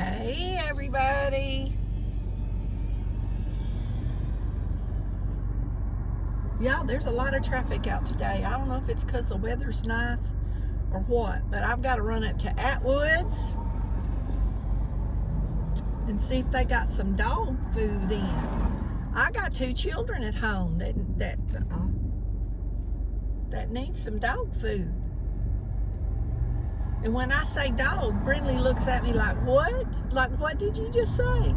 Hey everybody. Yeah, there's a lot of traffic out today. I don't know if it's because the weather's nice or what, but I've got to run up to Atwoods and see if they got some dog food in. I got 2 children at home that need some dog food. And when I say dog, Brindley looks at me like, what? Like, what did you just say?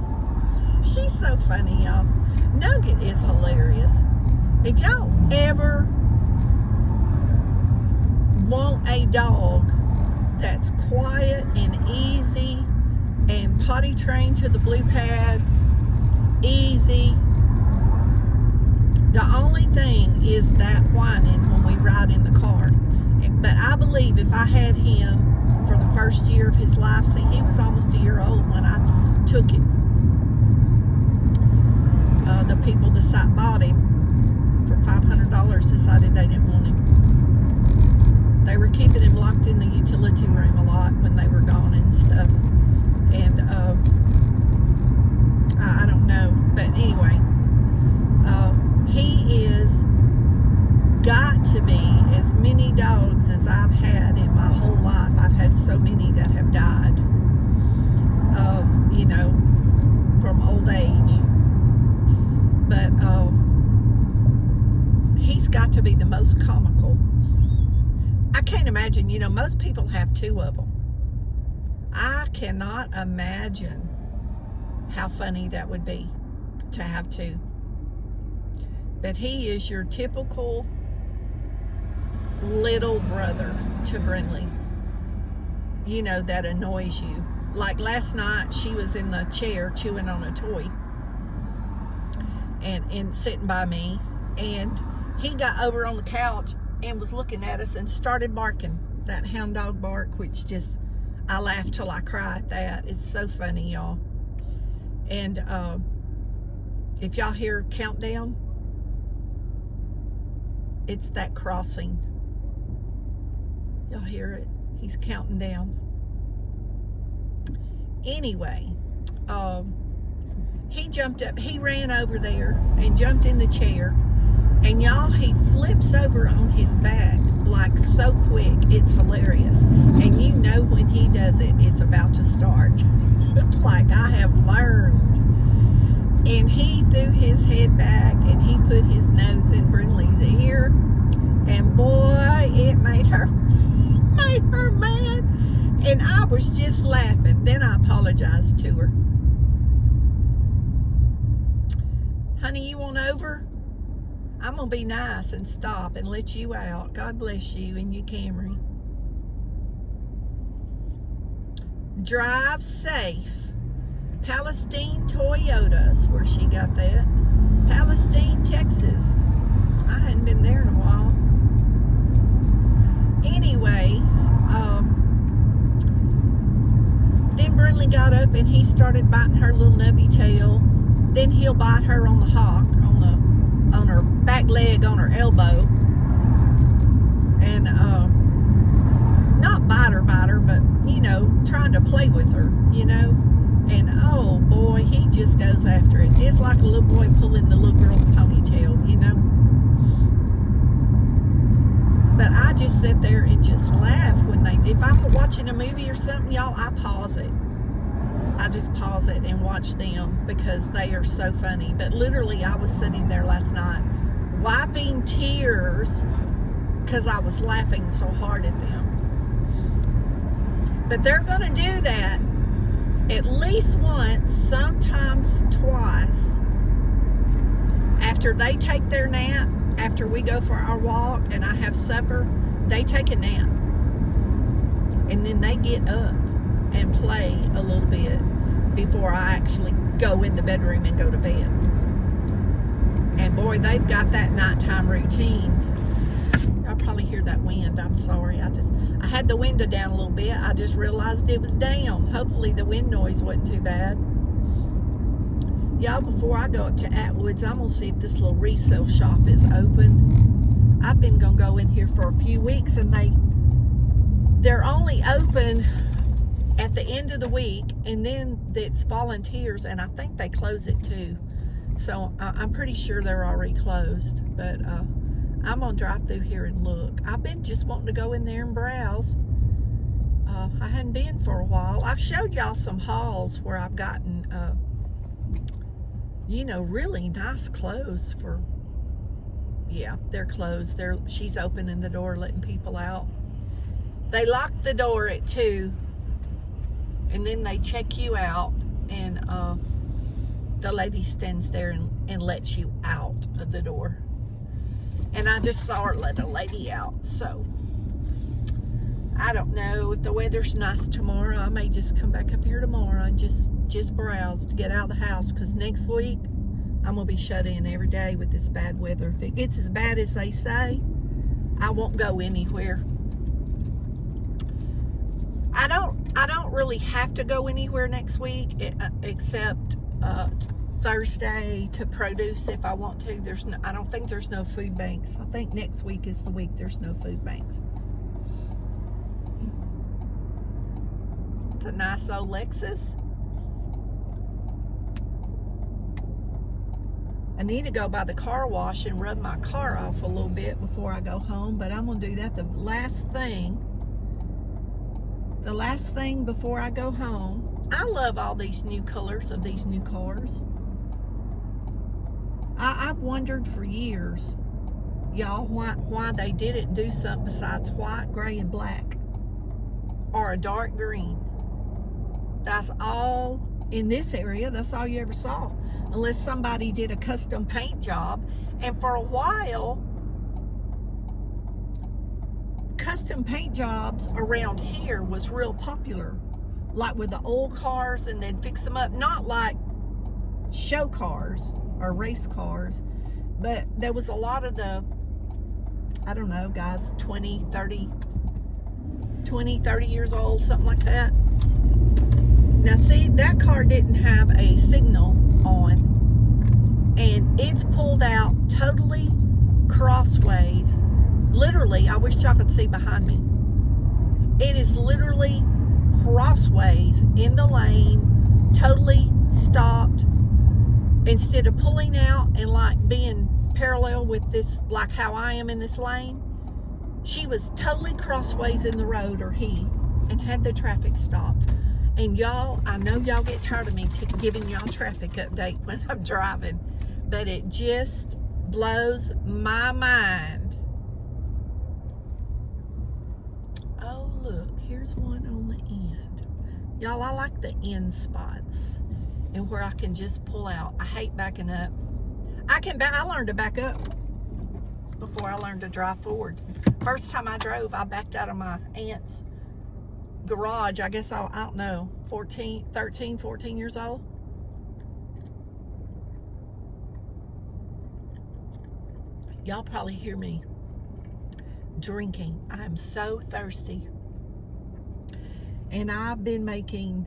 She's so funny, y'all. Nugget is hilarious. If y'all ever want a dog that's quiet and easy and potty trained to the blue pad, easy, the only thing is that whining when we ride in the car. But I believe if I had him for the first year of his life, see, he was almost a year old when I took him. The people bought him for $500, decided they didn't want him. They were keeping him locked in the utility room a lot when they were gone and stuff. And I don't know, but anyway, he is got to be as many dogs as I've had in my whole life. I've had so many that have died, from old age. But he's got to be the most comical. I can't imagine, most people have 2 of them. I cannot imagine how funny that would be to have 2. But he is your typical little brother to Brindley, that annoys you. Like last night, she was in the chair chewing on a toy and sitting by me, and he got over on the couch and was looking at us and started barking that hound dog bark, which just, I laugh till I cry at that. It's so funny, y'all. And if y'all hear countdown, it's that crossing. Y'all hear it? He's counting down. Anyway, he jumped up, he ran over there and jumped in the chair, and y'all, he flips over on his back like so quick, it's hilarious. And when he does it, it's about to start. It's like I have learned. And he threw his head back and he put his nose in Brindley's ear, and boy, it made her mad. And I was just laughing. Then I apologized to her. Honey, you want over? I'm going to be nice and stop and let you out. God bless you and your Camry. Drive safe. Palestine Toyotas, where she got that. Palestine, Texas. I hadn't been there in a while. Anyway, then Brindley got up and he started biting her little nubby tail. Then he'll bite her on the hock, on her back leg, on her elbow. And not bite her, but trying to play with her, And oh boy, he just goes after it. It's like a little boy pulling the little girl's ponytail, But I just sit there and just laugh if I'm watching a movie or something, y'all, I pause it. I just pause it and watch them because they are so funny. But literally, I was sitting there last night wiping tears because I was laughing so hard at them. But they're going to do that at least once, sometimes twice. After they take their nap, after we go for our walk and I have supper, they take a nap. And then they get up and play a little bit before I actually go in the bedroom and go to bed. And boy, they've got that nighttime routine. Y'all probably hear that wind. I'm sorry. I had the window down a little bit. I just realized it was down. Hopefully the wind noise wasn't too bad. Y'all, before I go up to Atwoods, I'm going to see if this little resale shop is open. I've been going to go in here for a few weeks, and they're only open at the end end of the week, and then it's volunteers, and I think they close it too. So I'm pretty sure they're already closed, but I'm gonna drive through here and look. I've been just wanting to go in there and browse. I hadn't been for a while. I've showed y'all some hauls where I've gotten, you know, really nice clothes for, yeah, they're closed. She's opening the door, letting people out. They lock the door at 2, and then they check you out, and the lady stands there and lets you out of the door. And I just saw her let a lady out, so I don't know if the weather's nice tomorrow. I may just come back up here tomorrow and just browse to get out of the house, because next week I'm gonna be shut in every day with this bad weather. If it gets as bad as they say, I won't go anywhere. I don't really have to go anywhere next week, except Thursday to produce if I want to. I don't think there's no food banks. I think next week is the week there's no food banks. It's a nice old Lexus. I need to go by the car wash and rub my car off a little bit before I go home, but I'm gonna do that the last thing before I go home. I love all these new colors of these new cars. I've wondered for years, y'all, why they didn't do something besides white, gray, and black, or a dark green. That's all in this area. That's all you ever saw, unless somebody did a custom paint job. And for a while, custom paint jobs around here was real popular, like with the old cars, and they'd fix them up, not like show cars or race cars, but there was a lot of the, I don't know, guys, 20, 30 years old, something like that. Now see, that car didn't have a signal on, and it's pulled out totally crossways. Literally, I wish y'all could see behind me. It is literally crossways in the lane, totally stopped. Instead of pulling out and like being parallel with this, like how I am in this lane, she was totally crossways in the road, or he, and had the traffic stopped. And y'all, I know y'all get tired of me giving y'all traffic update when I'm driving, but it just blows my mind. Oh, look, here's one on the end. Y'all, I like the end spots and where I can just pull out. I hate backing up. I learned to back up before I learned to drive forward. First time I drove, I backed out of my aunt's garage. I guess I don't know, 13, 14 years old. Y'all probably hear me drinking. I'm so thirsty. And I've been making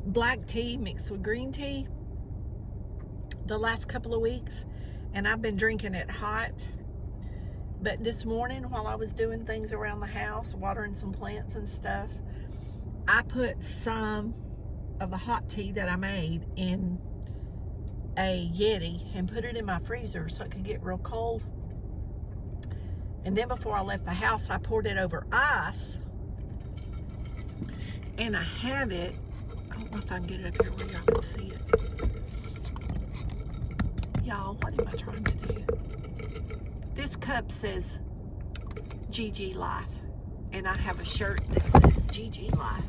black tea mixed with green tea the last couple of weeks, and I've been drinking it hot. But this morning, while I was doing things around the house, watering some plants and stuff, I put some of the hot tea that I made in a Yeti and put it in my freezer so it could get real cold. And then before I left the house, I poured it over ice, and I have it, I don't know if I can get it up here where y'all can see it. Y'all, what am I trying to do? This cup says GG Life, and I have a shirt that says GG Life,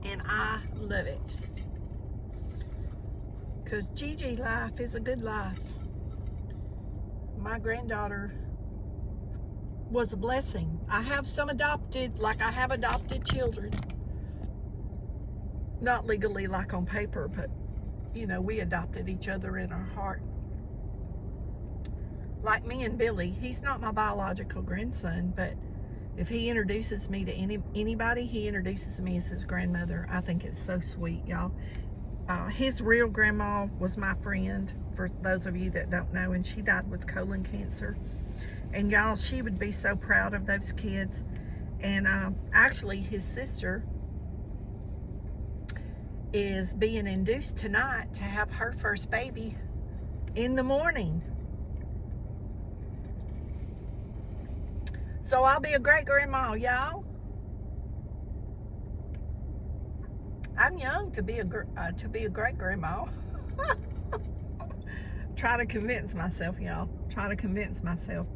and I love it, because GG Life is a good life. My granddaughter was a blessing. I have some adopted, like I have adopted children. Not legally like on paper, but you know, we adopted each other in our heart. Like me and Billy, he's not my biological grandson, but if he introduces me to anybody, he introduces me as his grandmother. I think it's so sweet, y'all. His real grandma was my friend, for those of you that don't know, and she died with colon cancer. And y'all, she would be so proud of those kids. And actually his sister is being induced tonight to have her first baby in the morning. So I'll be a great grandma, y'all. I'm young to be a great grandma. Try to convince myself, y'all. Try to convince myself.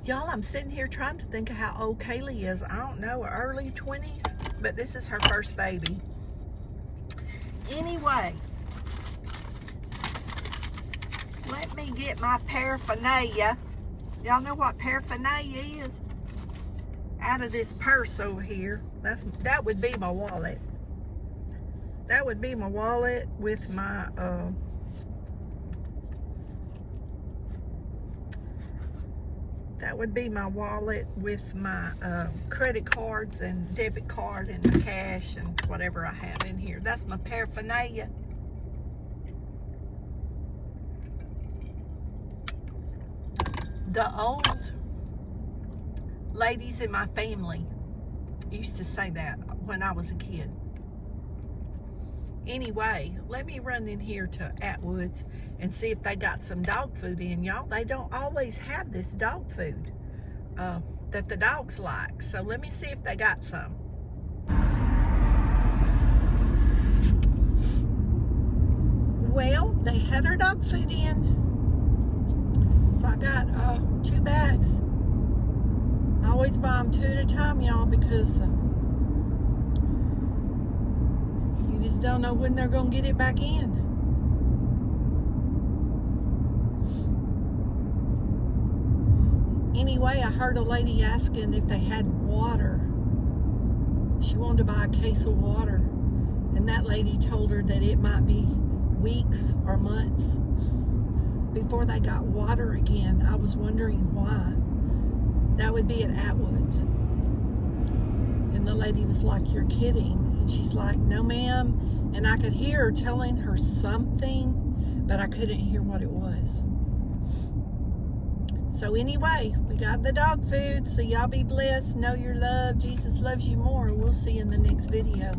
Y'all, I'm sitting here trying to think of how old Kaylee is. I don't know, early 20s, but this is her first baby. Anyway, let me get my paraphernalia. Y'all know what paraphernalia is? Out of this purse over here. That would be my wallet. That would be my wallet with my credit cards and debit card and my cash and whatever I have in here. That's my paraphernalia. The old ladies in my family used to say that when I was a kid. Anyway, let me run in here to Atwoods and see if they got some dog food in, y'all. They don't always have this dog food that the dogs like. So let me see if they got some. Well, they had our dog food in. So I got 2 bags. I always buy them 2 at a time, y'all, because you just don't know when they're going to get it back in. Anyway, I heard a lady asking if they had water. She wanted to buy a case of water. And that lady told her that it might be weeks or months before they got water again. I was wondering why. That would be at Atwoods. And the lady was like, "You're kidding." And she's like, "No, ma'am." And I could hear her telling her something, but I couldn't hear what it was. So anyway, we got the dog food. So y'all be blessed. Know you're loved. Jesus loves you more. We'll see you in the next video.